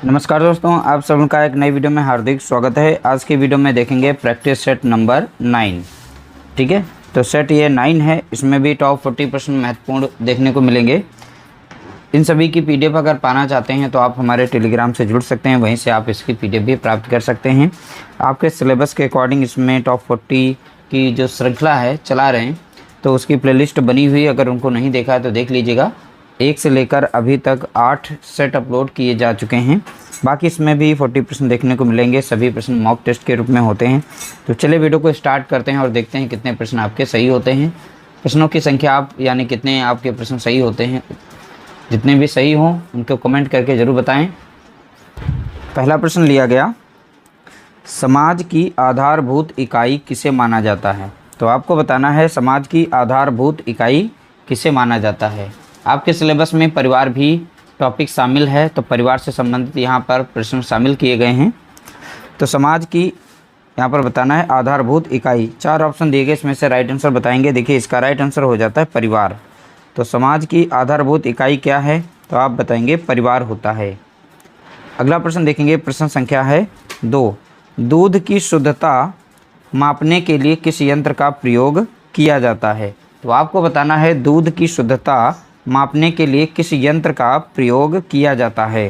नमस्कार दोस्तों, आप सबका एक नई वीडियो में हार्दिक स्वागत है। आज की वीडियो में देखेंगे प्रैक्टिस सेट नंबर 9। ठीक है, तो सेट ये 9 है। इसमें भी टॉप 40% महत्वपूर्ण देखने को मिलेंगे। इन सभी की पीडीएफ अगर पाना चाहते हैं तो आप हमारे टेलीग्राम से जुड़ सकते हैं, वहीं से आप इसकी पीडीएफ भी प्राप्त कर सकते हैं। आपके सिलेबस के अकॉर्डिंग इसमें टॉप 40 की जो श्रृंखला है चला रहे हैं, तो उसकी प्लेलिस्ट बनी हुई है। अगर उनको नहीं देखा है तो देख लीजिएगा। 1 से लेकर अभी तक 8 सेट अपलोड किए जा चुके हैं। बाकी इसमें भी 40% देखने को मिलेंगे। सभी प्रश्न मॉक टेस्ट के रूप में होते हैं। तो चलिए वीडियो को स्टार्ट करते हैं और देखते हैं कितने प्रश्न आपके सही होते हैं। प्रश्नों की संख्या आप यानी कितने आपके प्रश्न सही होते हैं। जितने भी सही हों उनको कमेंट करके ज़रूर बताएं। पहला प्रश्न लिया गया, समाज की आधारभूत इकाई किसे माना जाता है। तो आपको बताना है समाज की आधारभूत इकाई किसे माना जाता है। आपके सिलेबस में परिवार भी टॉपिक शामिल है, तो परिवार से संबंधित यहाँ पर प्रश्न शामिल किए गए हैं। तो समाज की यहाँ पर बताना है आधारभूत इकाई। 4 ऑप्शन दिए गए, इसमें से राइट आंसर बताएंगे। देखिए, इसका राइट आंसर हो जाता है परिवार। तो समाज की आधारभूत इकाई क्या है, तो आप बताएंगे परिवार होता है। अगला प्रश्न देखेंगे, प्रश्न संख्या है 2। दूध की शुद्धता मापने के लिए किस यंत्र का प्रयोग किया जाता है। तो आपको बताना है दूध की शुद्धता मापने के लिए किस यंत्र का प्रयोग किया जाता है।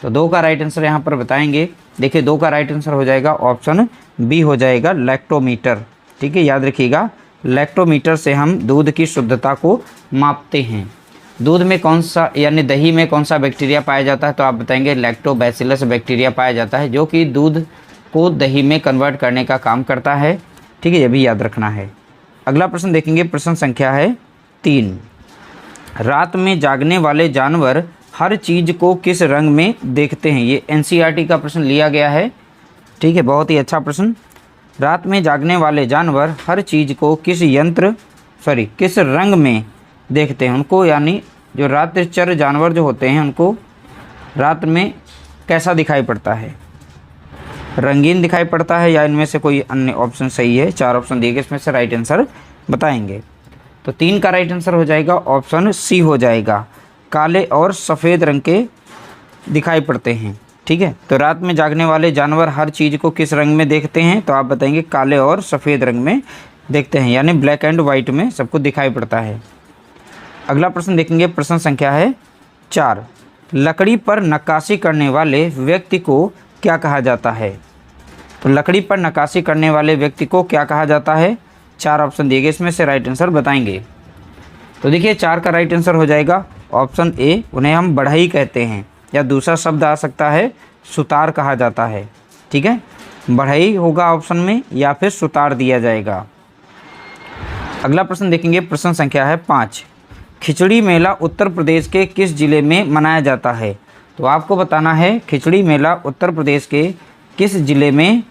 तो 2 का राइट आंसर यहाँ पर बताएंगे। देखिए, 2 का राइट आंसर हो जाएगा ऑप्शन बी हो जाएगा, लैक्टोमीटर। ठीक है, याद रखिएगा, लैक्टोमीटर से हम दूध की शुद्धता को मापते हैं। दूध में कौन सा यानी दही में कौन सा बैक्टीरिया पाया जाता है, तो आप बताएंगे लैक्टोबैसिलस बैक्टीरिया पाया जाता है, जो कि दूध को दही में कन्वर्ट करने का काम करता है। ठीक है, ये भी याद रखना है। अगला प्रश्न देखेंगे, प्रश्न संख्या है 3। रात में जागने वाले जानवर हर चीज़ को किस रंग में देखते हैं। ये एनसीईआरटी का प्रश्न लिया गया है। ठीक है, बहुत ही अच्छा प्रश्न। रात में जागने वाले जानवर हर चीज़ को किस रंग में देखते हैं उनको, यानी जो रात्रिचर जानवर जो होते हैं उनको रात में कैसा दिखाई पड़ता है, रंगीन दिखाई पड़ता है या इनमें से कोई अन्य ऑप्शन सही है। 4 ऑप्शन दिए गए, इसमें से राइट आंसर बताएंगे। तो 3 का राइट आंसर हो जाएगा ऑप्शन सी हो जाएगा, काले और सफ़ेद रंग के दिखाई पड़ते हैं। ठीक है, तो रात में जागने वाले जानवर हर चीज़ को किस रंग में देखते हैं, तो आप बताएंगे काले और सफ़ेद रंग में देखते हैं, यानी ब्लैक एंड वाइट में सबको दिखाई पड़ता है। अगला प्रश्न देखेंगे, प्रश्न संख्या है 4। लकड़ी पर नक्काशी करने वाले व्यक्ति को क्या कहा जाता है। तो लकड़ी पर नक्काशी करने वाले व्यक्ति को क्या कहा जाता है। 4 ऑप्शन दिए गए, इसमें से राइट आंसर बताएंगे। तो देखिए, 4 का राइट आंसर हो जाएगा ऑप्शन ए, उन्हें हम बढ़ई कहते हैं, या दूसरा शब्द आ सकता है सुतार कहा जाता है। ठीक है, बढ़ई होगा ऑप्शन में या फिर सुतार दिया जाएगा। अगला प्रश्न देखेंगे, प्रश्न संख्या है 5। खिचड़ी मेला उत्तर प्रदेश के किस जिले में मनाया जाता है। तो आपको बताना है खिचड़ी मेला उत्तर प्रदेश के किस जिले में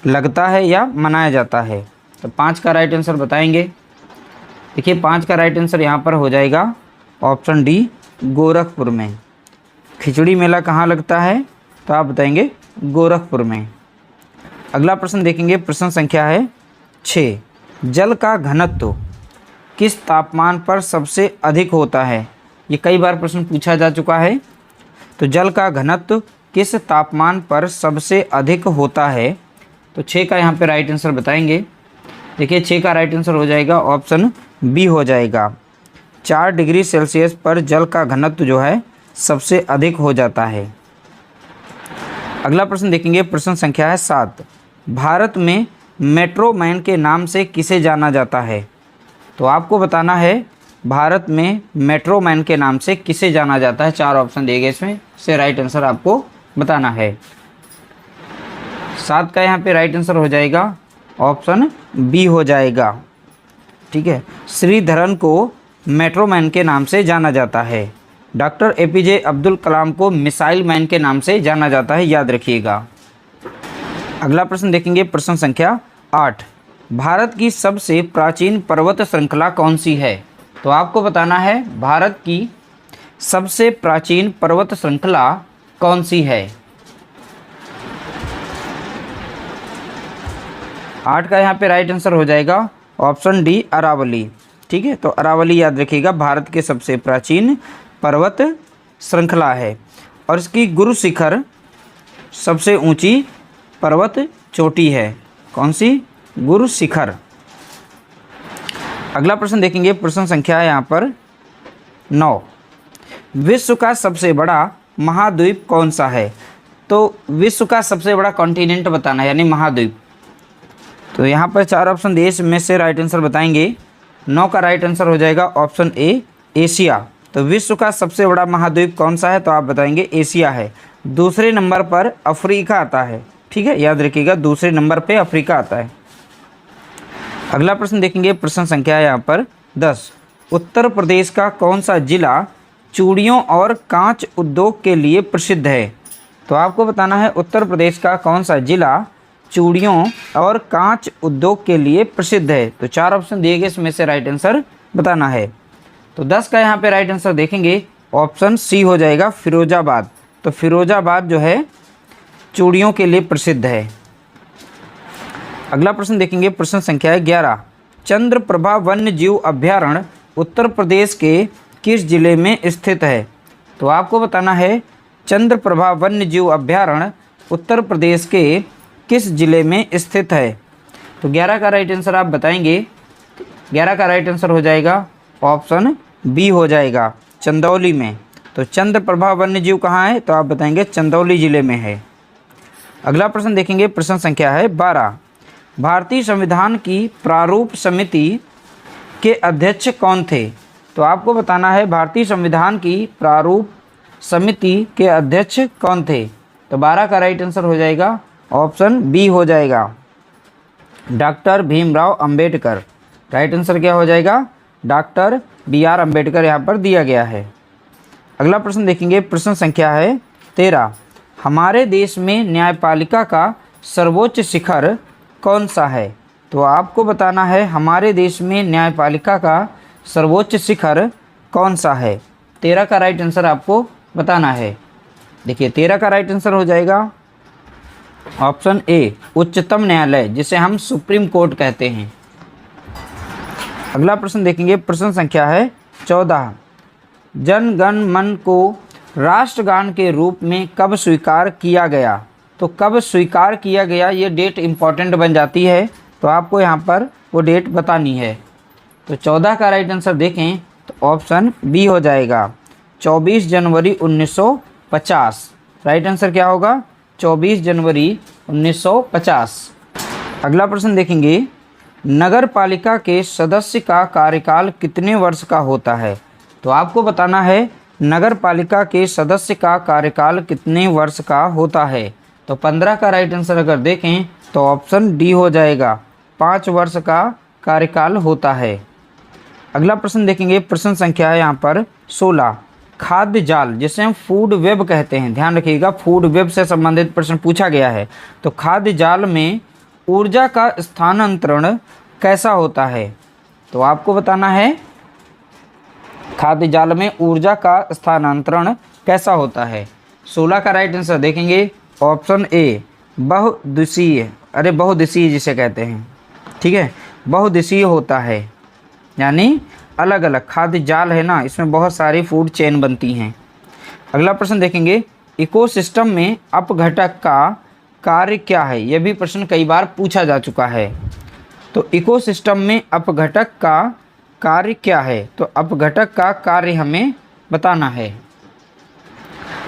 लगता है या मनाया जाता है। तो 5 का राइट आंसर बताएंगे। देखिए, 5 का राइट आंसर यहाँ पर हो जाएगा ऑप्शन डी, गोरखपुर में। खिचड़ी मेला कहाँ लगता है, तो आप बताएंगे गोरखपुर में। अगला प्रश्न देखेंगे, प्रश्न संख्या है 6। जल का घनत्व किस तापमान पर सबसे अधिक होता है। ये कई बार प्रश्न पूछा जा चुका है। तो जल का घनत्व किस तापमान पर सबसे अधिक होता है। तो 6 का यहाँ पे राइट आंसर बताएंगे। देखिए, 6 का राइट आंसर हो जाएगा ऑप्शन बी हो जाएगा, 4 डिग्री सेल्सियस पर जल का घनत्व जो है सबसे अधिक हो जाता है। अगला प्रश्न देखेंगे, प्रश्न संख्या है 7। भारत में मेट्रो मैन के नाम से किसे जाना जाता है। तो आपको बताना है भारत में मेट्रो मैन के नाम से किसे जाना जाता है। 4 ऑप्शन दिए गए, इसमें से राइट आंसर आपको बताना है। 7 का यहाँ पे राइट आंसर हो जाएगा ऑप्शन बी हो जाएगा। ठीक है, श्रीधरन को मेट्रो मैन के नाम से जाना जाता है। डॉक्टर एपीजे अब्दुल कलाम को मिसाइल मैन के नाम से जाना जाता है, याद रखिएगा। अगला प्रश्न देखेंगे, प्रश्न संख्या 8। भारत की सबसे प्राचीन पर्वत श्रृंखला कौन सी है। तो आपको बताना है भारत की सबसे प्राचीन पर्वत श्रृंखला कौन सी है। 8 का यहाँ पे राइट आंसर हो जाएगा ऑप्शन डी, अरावली। ठीक है, तो अरावली याद रखिएगा, भारत के सबसे प्राचीन पर्वत श्रृंखला है और इसकी गुरु शिखर सबसे ऊंची पर्वत चोटी है? कौन सी? गुरु शिखर। अगला प्रश्न देखेंगे, प्रश्न संख्या है यहाँ पर 9। विश्व का सबसे बड़ा महाद्वीप कौन सा है? तो विश्व का सबसे बड़ा कॉन्टिनेंट बताना है, यानी महाद्वीप। तो यहाँ पर 4 ऑप्शन दिए, इसमें से राइट आंसर बताएंगे। 9 का राइट आंसर हो जाएगा ऑप्शन ए, एशिया। तो विश्व का सबसे बड़ा महाद्वीप कौन सा है? तो आप बताएंगे एशिया है। दूसरे नंबर पर अफ्रीका आता है, ठीक है, याद रखिएगा, दूसरे नंबर पे अफ्रीका आता है। अगला प्रश्न देखेंगे, प्रश्न संख्या है यहाँ पर 10। उत्तर प्रदेश का कौन सा जिला चूड़ियों और कांच उद्योग के लिए प्रसिद्ध है? तो आपको बताना है उत्तर प्रदेश का कौन सा जिला चूड़ियों और कांच उद्योग के लिए प्रसिद्ध है। तो 4 ऑप्शन दिए गए, इसमें से राइट आंसर बताना है। तो 10 का यहाँ पे राइट आंसर देखेंगे, ऑप्शन सी हो जाएगा, फिरोजाबाद। तो फिरोजाबाद जो है चूड़ियों के लिए प्रसिद्ध है। अगला प्रश्न देखेंगे, प्रश्न संख्या है 11। चंद्रप्रभा वन्य जीव अभयारण्य उत्तर प्रदेश के किस जिले में स्थित है? तो आपको बताना है चंद्रप्रभा वन्य जीव अभयारण्य उत्तर प्रदेश के किस जिले में स्थित है? तो 11 का राइट आंसर आप बताएंगे। 11 का राइट आंसर हो जाएगा ऑप्शन बी हो जाएगा, चंदौली में। तो चंद्रप्रभा वन्य जीव कहाँ है? तो आप बताएंगे चंदौली जिले में है। अगला प्रश्न देखेंगे, प्रश्न संख्या है 12। भारतीय संविधान की प्रारूप समिति के अध्यक्ष कौन थे? तो आपको बताना है भारतीय संविधान की प्रारूप समिति के अध्यक्ष कौन थे? तो 12 का राइट आंसर हो जाएगा ऑप्शन बी हो जाएगा, doctor Bhimrao Ambedkar. Right answer क्या हो जाएगा? डॉक्टर BR अंबेडकर यहाँ पर दिया गया है। अगला प्रश्न देखेंगे, प्रश्न संख्या है 13। हमारे देश में न्यायपालिका का सर्वोच्च शिखर कौन सा है? तो आपको बताना है हमारे देश में न्यायपालिका का सर्वोच्च शिखर कौन सा है? 13 का राइट आंसर आपको बताना है। देखिए 13 का राइट आंसर हो जाएगा ऑप्शन ए, उच्चतम न्यायालय, जिसे हम सुप्रीम कोर्ट कहते हैं। अगला प्रश्न देखेंगे, प्रश्न संख्या है 14। जन गण मन को राष्ट्रगान के रूप में कब स्वीकार किया गया? तो कब स्वीकार किया गया, ये डेट इम्पॉर्टेंट बन जाती है, तो आपको यहाँ पर वो डेट बतानी है। तो 14 का राइट आंसर देखें तो ऑप्शन बी हो जाएगा, 24 जनवरी 1950। राइट आंसर क्या होगा? 24 जनवरी 1950। अगला प्रश्न देखेंगे, नगर पालिका के सदस्य का कार्यकाल कितने वर्ष का होता है? तो आपको बताना है नगर पालिका के सदस्य का कार्यकाल कितने वर्ष का होता है? तो 15 का राइट आंसर अगर देखें तो ऑप्शन डी हो जाएगा, 5 वर्ष का कार्यकाल होता है। अगला प्रश्न देखेंगे, प्रश्न संख्या है यहाँ पर 16। खाद्य जाल, जिसे हम फूड वेब कहते हैं, ध्यान रखिएगा, फूड वेब से संबंधित प्रश्न पूछा गया है। तो खाद्य जाल में ऊर्जा का स्थानांतरण कैसा होता है? तो आपको बताना है खाद्य जाल में ऊर्जा का स्थानांतरण कैसा होता है। 16 का राइट आंसर देखेंगे ऑप्शन ए, बहुदिशीय, अरे बहुदिशीय जिसे कहते हैं, ठीक है, बहुदिशीय होता है, यानी अलग अलग खाद्य जाल है ना, इसमें बहुत सारी फूड चेन बनती हैं। अगला प्रश्न देखेंगे, इकोसिस्टम में अपघटक का कार्य क्या है? यह भी प्रश्न कई बार पूछा जा चुका है। तो इकोसिस्टम में अपघटक का कार्य क्या है? तो अपघटक का कार्य हमें बताना है।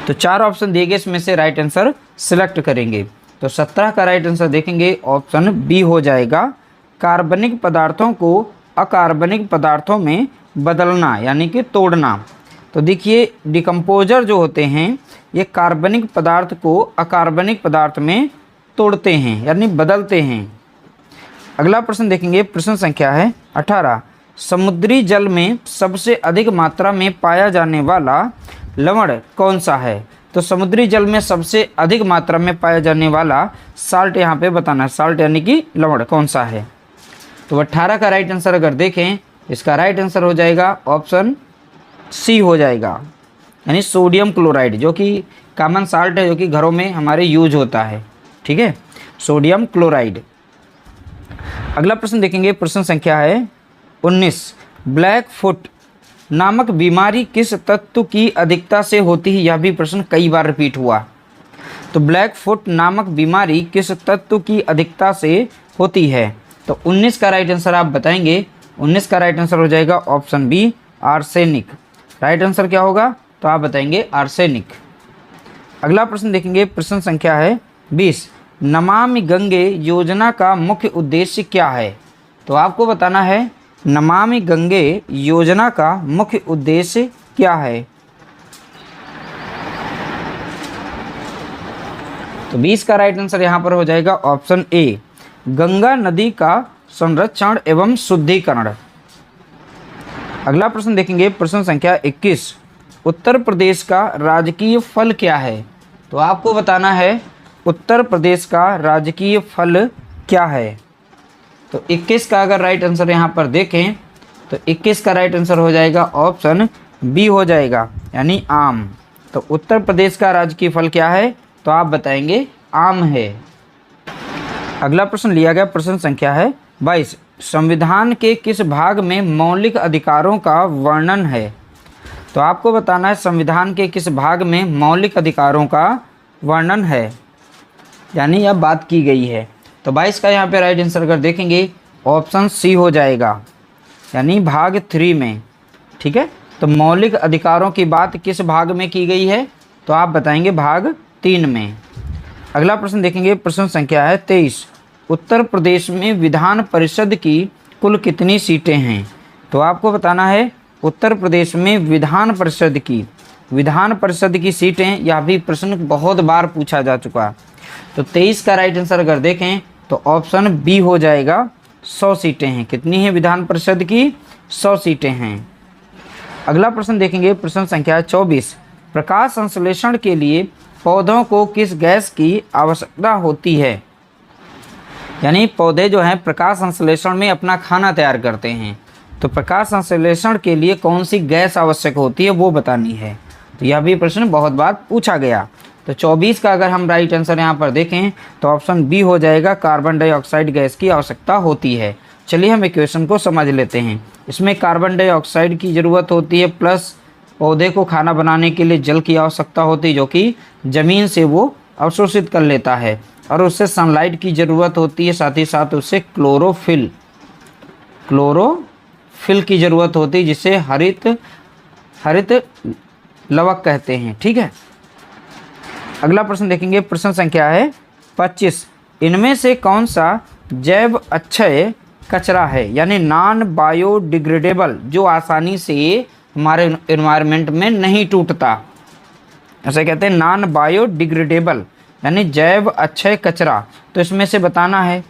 तो 4 ऑप्शन दिए गए, इसमें से राइट आंसर सिलेक्ट करेंगे। तो 17 का राइट आंसर देखेंगे ऑप्शन बी हो जाएगा, कार्बनिक पदार्थों को अकार्बनिक पदार्थों में बदलना, यानी कि तोड़ना। तो देखिए डिकम्पोजर जो होते हैं ये कार्बनिक पदार्थ को अकार्बनिक पदार्थ में तोड़ते हैं, यानी बदलते हैं। अगला प्रश्न देखेंगे, प्रश्न संख्या है 18। समुद्री जल में सबसे अधिक मात्रा में पाया जाने वाला लवण कौन सा है? तो समुद्री जल में सबसे अधिक मात्रा में पाया जाने वाला साल्ट यहाँ पे बताना है, साल्ट यानी कि लवण कौन सा है। तो 18 का राइट आंसर अगर देखें, इसका राइट आंसर हो जाएगा ऑप्शन सी हो जाएगा, यानी सोडियम क्लोराइड, जो कि कॉमन साल्ट है, जो कि घरों में हमारे यूज होता है, ठीक है, सोडियम क्लोराइड। अगला प्रश्न देखेंगे, प्रश्न संख्या है 19। ब्लैक फुट नामक बीमारी किस तत्व की अधिकता से होती है? यह भी प्रश्न कई बार रिपीट हुआ। तो ब्लैक फुट नामक बीमारी किस तत्व की अधिकता से होती है? तो 19 का राइट आंसर आप बताएंगे। 19 का राइट आंसर हो जाएगा option B, arsenic. Right answer क्या होगा? तो आप बताएंगे आर्सेनिक। अगला प्रश्न देखेंगे, प्रश्न संख्या है 20। नमामि गंगे योजना का मुख्य उद्देश्य क्या है? तो आपको बताना है नमामि गंगे योजना का मुख्य उद्देश्य क्या है? तो 20 का राइट आंसर यहाँ पर हो जाएगा ऑप्शन ए, गंगा नदी का संरक्षण एवं शुद्धिकरण। अगला प्रश्न देखेंगे, प्रश्न संख्या 21। उत्तर प्रदेश का राजकीय फल क्या है? तो आपको बताना है उत्तर प्रदेश का राजकीय फल क्या है? तो 21 का अगर राइट आंसर यहाँ पर देखें तो 21 का राइट आंसर हो जाएगा ऑप्शन बी हो जाएगा, यानी आम। तो उत्तर प्रदेश का राजकीय फल क्या है? तो आप बताएंगे आम है। अगला प्रश्न लिया गया, प्रश्न संख्या है 22। संविधान के किस भाग में मौलिक अधिकारों का वर्णन है? तो आपको बताना है संविधान के किस भाग में मौलिक अधिकारों का वर्णन है, यानी अब बात की गई है। तो 22 का यहाँ पे राइट आंसर अगर देखेंगे ऑप्शन सी हो जाएगा, यानी भाग 3 में। ठीक है, तो मौलिक अधिकारों की बात किस भाग में की गई है? तो आप बताएंगे भाग 3 में। अगला प्रश्न देखेंगे, प्रश्न संख्या है 23। उत्तर प्रदेश में विधान परिषद की कुल कितनी सीटें हैं? तो आपको बताना है उत्तर प्रदेश में विधान परिषद की सीटें। यह भी प्रश्न बहुत बार पूछा जा चुका। तो 23 का राइट आंसर अगर देखें तो ऑप्शन बी हो जाएगा, 100 सीटें हैं। कितनी हैं विधान परिषद की? 100 सीटें हैं। अगला प्रश्न देखेंगे, प्रश्न संख्या 24। प्रकाश संश्लेषण के लिए पौधों को किस गैस की आवश्यकता होती है? यानी पौधे जो हैं प्रकाश संश्लेषण में अपना खाना तैयार करते हैं, तो प्रकाश संश्लेषण के लिए कौन सी गैस आवश्यक होती है वो बतानी है। तो यह भी प्रश्न बहुत बार पूछा गया। तो 24 का अगर हम राइट आंसर यहाँ पर देखें तो ऑप्शन बी हो जाएगा, कार्बन डाइऑक्साइड गैस की आवश्यकता होती है। चलिए हम इक्वेशन को समझ लेते हैं। इसमें कार्बन डाइऑक्साइड की ज़रूरत होती है, प्लस पौधे को खाना बनाने के लिए जल की आवश्यकता होती है, जो कि ज़मीन से वो अवशोषित कर लेता है, और उससे सनलाइट की ज़रूरत होती है, साथ ही साथ उससे क्लोरोफिल की ज़रूरत होती है, जिसे हरित लवक कहते हैं। ठीक है, अगला प्रश्न देखेंगे, प्रश्न संख्या है 25। इनमें से कौन सा जैव अक्षय कचरा है, यानी नॉन बायोडिग्रेडेबल, जो आसानी से हमारे एनवायरनमेंट में नहीं टूटता? ऐसे कहते हैं नॉन बायोडिग्रेडेबल, यानी जैव अक्षय कचरा। तो इसमें से बताना है।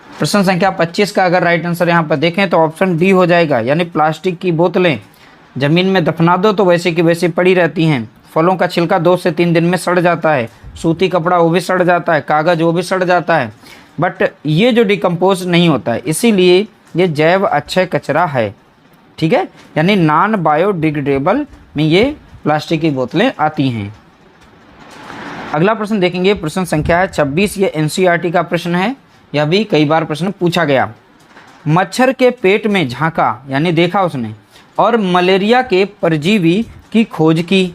प्रश्न संख्या 25 का अगर राइट आंसर यहाँ पर देखें तो ऑप्शन डी हो जाएगा, यानी प्लास्टिक की बोतलें ज़मीन में दफना दो तो वैसे की वैसे पड़ी रहती हैं। फलों का छिलका 2 से 3 दिन में सड़ जाता है। सूती कपड़ा वो भी सड़ जाता है, कागज़ वो भी सड़ जाता है, बट ये जो डिकम्पोज नहीं होता है, इसीलिए ये जैव अक्षय कचरा है। ठीक है, यानी नॉन बायोडिग्रेडेबल में ये प्लास्टिक की बोतलें आती हैं। अगला प्रश्न देखेंगे, प्रश्न संख्या है 26। ये एनसीईआरटी का प्रश्न है, यह भी कई बार प्रश्न पूछा गया। मच्छर के पेट में झांका, यानी देखा उसने, और मलेरिया के परजीवी की खोज की।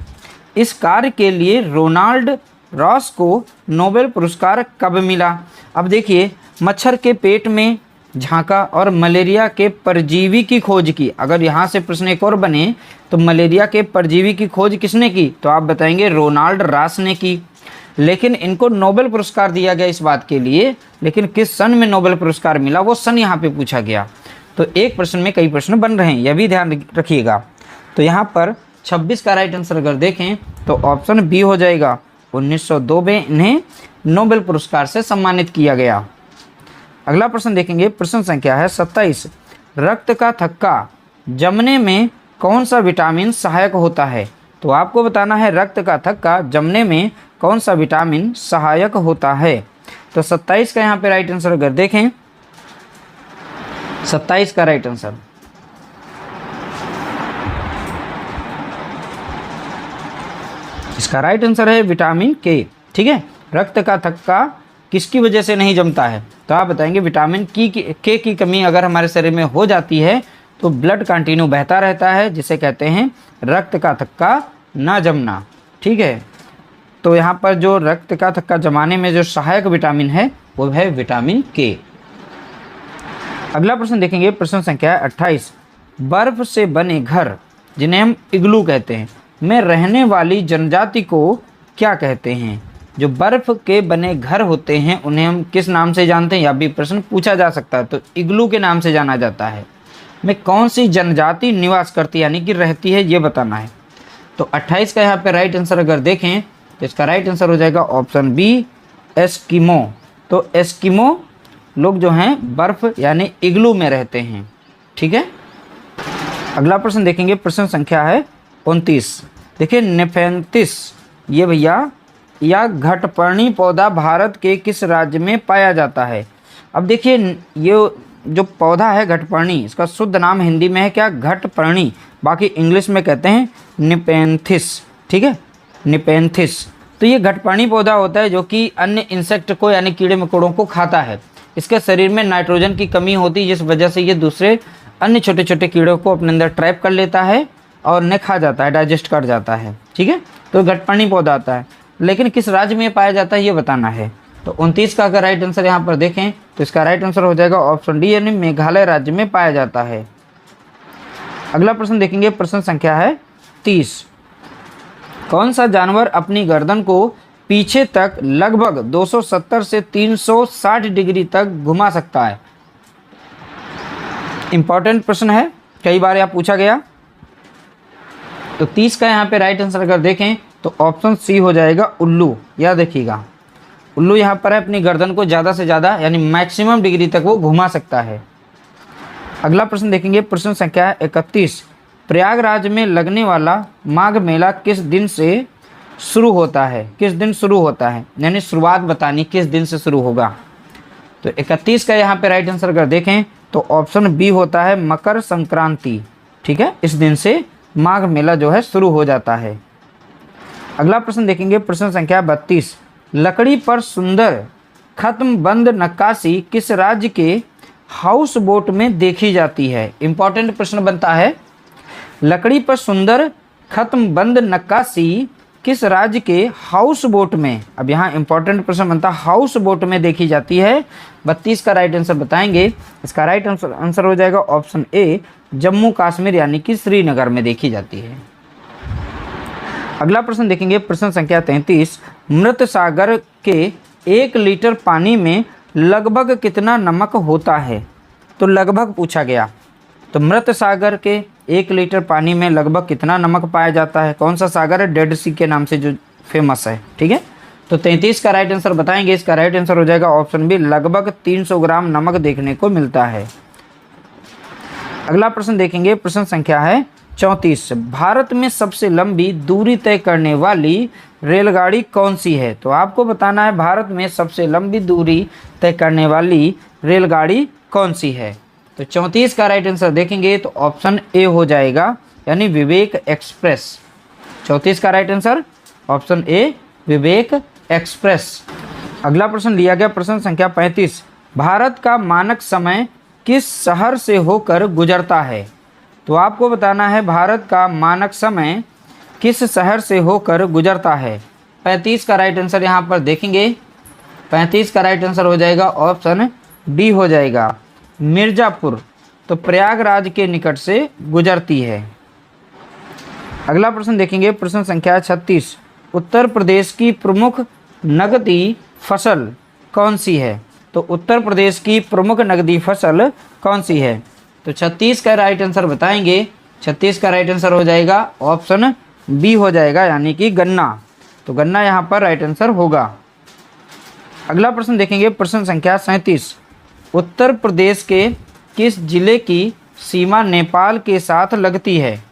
इस कार्य के लिए रोनाल्ड रॉस को नोबेल पुरस्कार कब मिला? अब देखिए, मच्छर के पेट में झांका और मलेरिया के परजीवी की खोज की। अगर यहाँ से प्रश्न एक और बने तो मलेरिया के परजीवी की खोज किसने की? तो आप बताएंगे रोनाल्ड रॉस ने की। लेकिन इनको नोबेल पुरस्कार दिया गया इस बात के लिए, लेकिन किस सन में नोबेल पुरस्कार मिला वो सन यहाँ पे पूछा गया। तो एक प्रश्न में कई प्रश्न बन रहे हैं, यह भी ध्यान रखिएगा। तो यहाँ पर 26 का राइट आंसर अगर देखें तो ऑप्शन बी हो जाएगा, 1902 में इन्हें नोबेल पुरस्कार से सम्मानित किया गया। अगला प्रश्न देखेंगे, प्रश्न संख्या है 27। रक्त का थक्का जमने में कौन सा विटामिन सहायक होता है? तो आपको बताना है रक्त का थक्का जमने में कौन सा विटामिन सहायक होता है। तो 27 का यहाँ पे राइट आंसर अगर देखें, 27 का राइट आंसर इसका राइट आंसर है विटामिन के। ठीक है, रक्त का थक्का किसकी वजह से नहीं जमता है? तो आप बताएंगे विटामिन के की कमी अगर हमारे शरीर में हो जाती है तो ब्लड कंटिन्यू बहता रहता है, जिसे कहते हैं रक्त का थक्का ना जमना। ठीक है, तो यहाँ पर जो रक्त का थक्का जमाने में जो सहायक विटामिन है वो है विटामिन के। अगला प्रश्न देखेंगे, प्रश्न संख्या 28। बर्फ से बने घर जिन्हें हम इग्लू कहते हैं में रहने वाली जनजाति को क्या कहते हैं? जो बर्फ के बने घर होते हैं उन्हें हम किस नाम से जानते हैं? यह भी प्रश्न पूछा जा सकता है। तो इग्लू के नाम से जाना जाता है। में कौन सी जनजाति निवास करती है यानी कि रहती है, ये बताना है। तो 28 का यहाँ पे राइट आंसर अगर देखें तो इसका राइट आंसर हो जाएगा ऑप्शन बी, एस्किमो। तो एस्किमो लोग जो हैं बर्फ यानी इग्लू में रहते हैं। ठीक है, अगला प्रश्न देखेंगे, प्रश्न संख्या है 29। देखिए, नेफेंथिस ये भैया या घटपर्णी पौधा भारत के किस राज्य में पाया जाता है? अब देखिए, ये जो पौधा है घटपर्णी, इसका शुद्ध नाम हिंदी में है क्या? घटपर्णी। बाकी इंग्लिश में कहते हैं निपेंथिस। ठीक है, निपेंथिस। तो ये घटपर्णी पौधा होता है जो कि अन्य इंसेक्ट को यानी कीड़े मकोड़ों को खाता है। इसके शरीर में नाइट्रोजन की कमी होती है जिस वजह से ये दूसरे अन्य छोटे छोटे कीड़ों को अपने अंदर ट्रैप कर लेता है और उन्हें खा जाता है, डाइजेस्ट कर जाता है। ठीक है, तो घटपर्णी पौधा आता है। लेकिन किस राज्य में पाया जाता है ये बताना है। तो 29 का अगर राइट आंसर यहाँ पर देखें तो इसका राइट आंसर हो जाएगा ऑप्शन डी यानी मेघालय राज्य में पाया जाता है। अगला प्रश्न देखेंगे, प्रश्न संख्या है 30। कौन सा जानवर अपनी गर्दन को पीछे तक लगभग 270 से 360 डिग्री तक घुमा सकता है? इंपॉर्टेंट प्रश्न है, कई बार यह पूछा गया। तो 30 का यहाँ पे राइट आंसर अगर देखें तो ऑप्शन सी हो जाएगा उल्लू। यह देखिएगा, उल्लू यहाँ पर है, अपनी गर्दन को ज़्यादा से ज़्यादा यानी मैक्सिमम डिग्री तक वो घुमा सकता है। अगला प्रश्न देखेंगे, प्रश्न संख्या 31। प्रयागराज में लगने वाला माघ मेला किस दिन से शुरू होता है? किस दिन शुरू होता है यानी शुरुआत बतानी किस दिन से शुरू होगा। तो 31 का यहाँ पे राइट आंसर अगर देखें तो ऑप्शन बी होता है मकर संक्रांति। ठीक है, इस दिन से माघ मेला जो है शुरू हो जाता है। अगला प्रश्न देखेंगे, प्रश्न संख्या 32। लकड़ी पर सुंदर खत्म बंद नक्काशी किस राज्य के हाउस बोट में देखी जाती है? इंपॉर्टेंट प्रश्न बनता है। लकड़ी पर सुंदर खत्म बंद नक्काशी किस राज्य के हाउस बोट में, अब यहाँ इंपॉर्टेंट प्रश्न बनता है, हाउस बोट में देखी जाती है। 32 का राइट आंसर बताएंगे। इसका राइट आंसर हो जाएगा ऑप्शन ए, जम्मू कश्मीर यानी कि श्रीनगर में देखी जाती है। अगला प्रश्न देखेंगे, प्रश्न संख्या 33। मृत सागर के 1 लीटर पानी में लगभग कितना नमक होता है? तो लगभग पूछा गया। तो मृत सागर के 1 लीटर पानी में लगभग कितना नमक पाया जाता है? कौन सा सागर है? डेड सी के नाम से जो फेमस है। ठीक है, तो 33 का राइट आंसर बताएंगे। इसका राइट आंसर हो जाएगा ऑप्शन बी, लगभग 300 ग्राम नमक देखने को मिलता है। अगला प्रश्न देखेंगे, प्रश्न संख्या है 34। भारत में सबसे लंबी दूरी तय करने वाली रेलगाड़ी कौन सी है? तो आपको बताना है भारत में सबसे लंबी दूरी तय करने वाली रेलगाड़ी कौन सी है। तो 34 का राइट आंसर देखेंगे तो ऑप्शन ए हो जाएगा यानी विवेक एक्सप्रेस। 34 का right answer option A, Vivek express. अगला प्रश्न लिया गया, प्रश्न संख्या 35। भारत का मानक समय किस शहर से होकर गुजरता है? तो आपको बताना है भारत का मानक समय किस शहर से होकर गुजरता है। 35 का राइट आंसर यहाँ पर देखेंगे। 35 का राइट आंसर हो जाएगा ऑप्शन डी हो जाएगा, मिर्ज़ापुर। तो प्रयागराज के निकट से गुजरती है। अगला प्रश्न देखेंगे, प्रश्न संख्या 36। उत्तर प्रदेश की प्रमुख नकदी फसल कौन सी है? तो उत्तर प्रदेश की प्रमुख नकदी फसल कौन सी है? तो 36 का राइट आंसर बताएंगे। 36 का राइट आंसर हो जाएगा ऑप्शन बी हो जाएगा यानी कि गन्ना। तो गन्ना यहाँ पर राइट आंसर होगा। अगला प्रश्न देखेंगे, प्रश्न संख्या 37। उत्तर प्रदेश के किस जिले की सीमा नेपाल के साथ लगती है?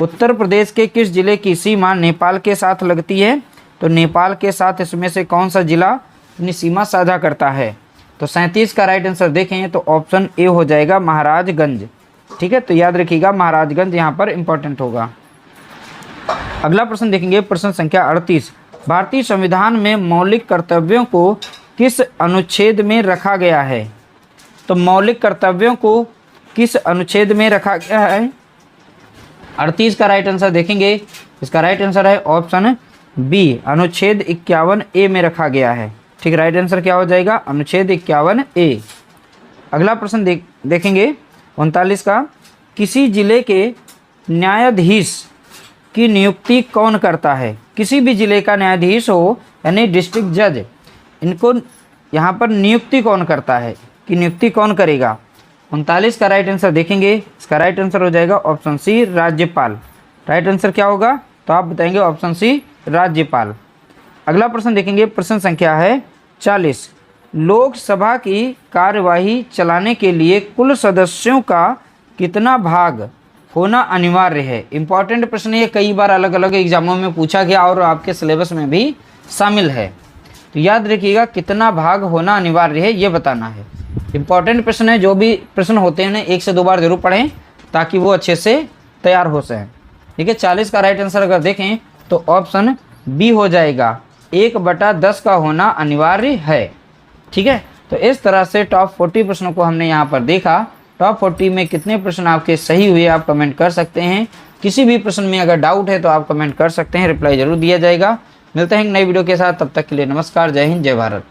उत्तर प्रदेश के किस जिले की सीमा नेपाल के साथ लगती है? तो नेपाल के साथ इसमें से कौन सा जिला अपनी सीमा साझा करता है? तो 37 का राइट आंसर देखें तो ऑप्शन ए हो जाएगा महाराजगंज। ठीक है, तो याद रखिएगा महाराजगंज यहाँ पर इंपॉर्टेंट होगा। अगला प्रश्न देखेंगे, प्रश्न संख्या 38। भारतीय संविधान में मौलिक कर्तव्यों को किस अनुच्छेद में रखा गया है? तो मौलिक कर्तव्यों को किस अनुच्छेद में रखा गया है? 38 का राइट आंसर देखेंगे। इसका राइट आंसर है ऑप्शन बी, अनुच्छेद 51A में रखा गया है। ठीक, राइट आंसर क्या हो जाएगा, अनुच्छेद 51A। अगला प्रश्न देखेंगे 39 का, किसी जिले के न्यायाधीश की नियुक्ति कौन करता है। किसी भी जिले का न्यायाधीश हो यानी डिस्ट्रिक्ट जज, इनको यहाँ पर नियुक्ति कौन करता है, कि नियुक्ति कौन करेगा। 39 का राइट आंसर देखेंगे, इसका राइट आंसर हो जाएगा ऑप्शन सी, राज्यपाल। राइट आंसर क्या होगा, तो आप बताएंगे ऑप्शन सी, राज्यपाल। अगला प्रश्न देखेंगे, प्रश्न संख्या है 40, लोकसभा की कार्यवाही चलाने के लिए कुल सदस्यों का कितना भाग होना अनिवार्य है। इंपॉर्टेंट प्रश्न ये कई बार अलग अलग एग्जामों में पूछा गया और आपके सिलेबस में भी शामिल है, तो याद रखिएगा कितना भाग होना अनिवार्य है ये बताना है। इंपॉर्टेंट प्रश्न है, जो भी प्रश्न होते हैं 1 से 2 बार जरूर पढ़ें ताकि वो अच्छे से तैयार हो सकें। ठीक है, 40 का राइट आंसर अगर देखें तो ऑप्शन बी हो जाएगा, 1/10 का होना अनिवार्य है। ठीक है, तो इस तरह से टॉप 40 प्रश्नों को हमने यहाँ पर देखा। टॉप 40 में कितने प्रश्न आपके सही हुए आप कमेंट कर सकते हैं। किसी भी प्रश्न में अगर डाउट है तो आप कमेंट कर सकते हैं, रिप्लाई जरूर दिया जाएगा। मिलते हैं एक नई वीडियो के साथ, तब तक के लिए नमस्कार, जय हिंद, जय भारत।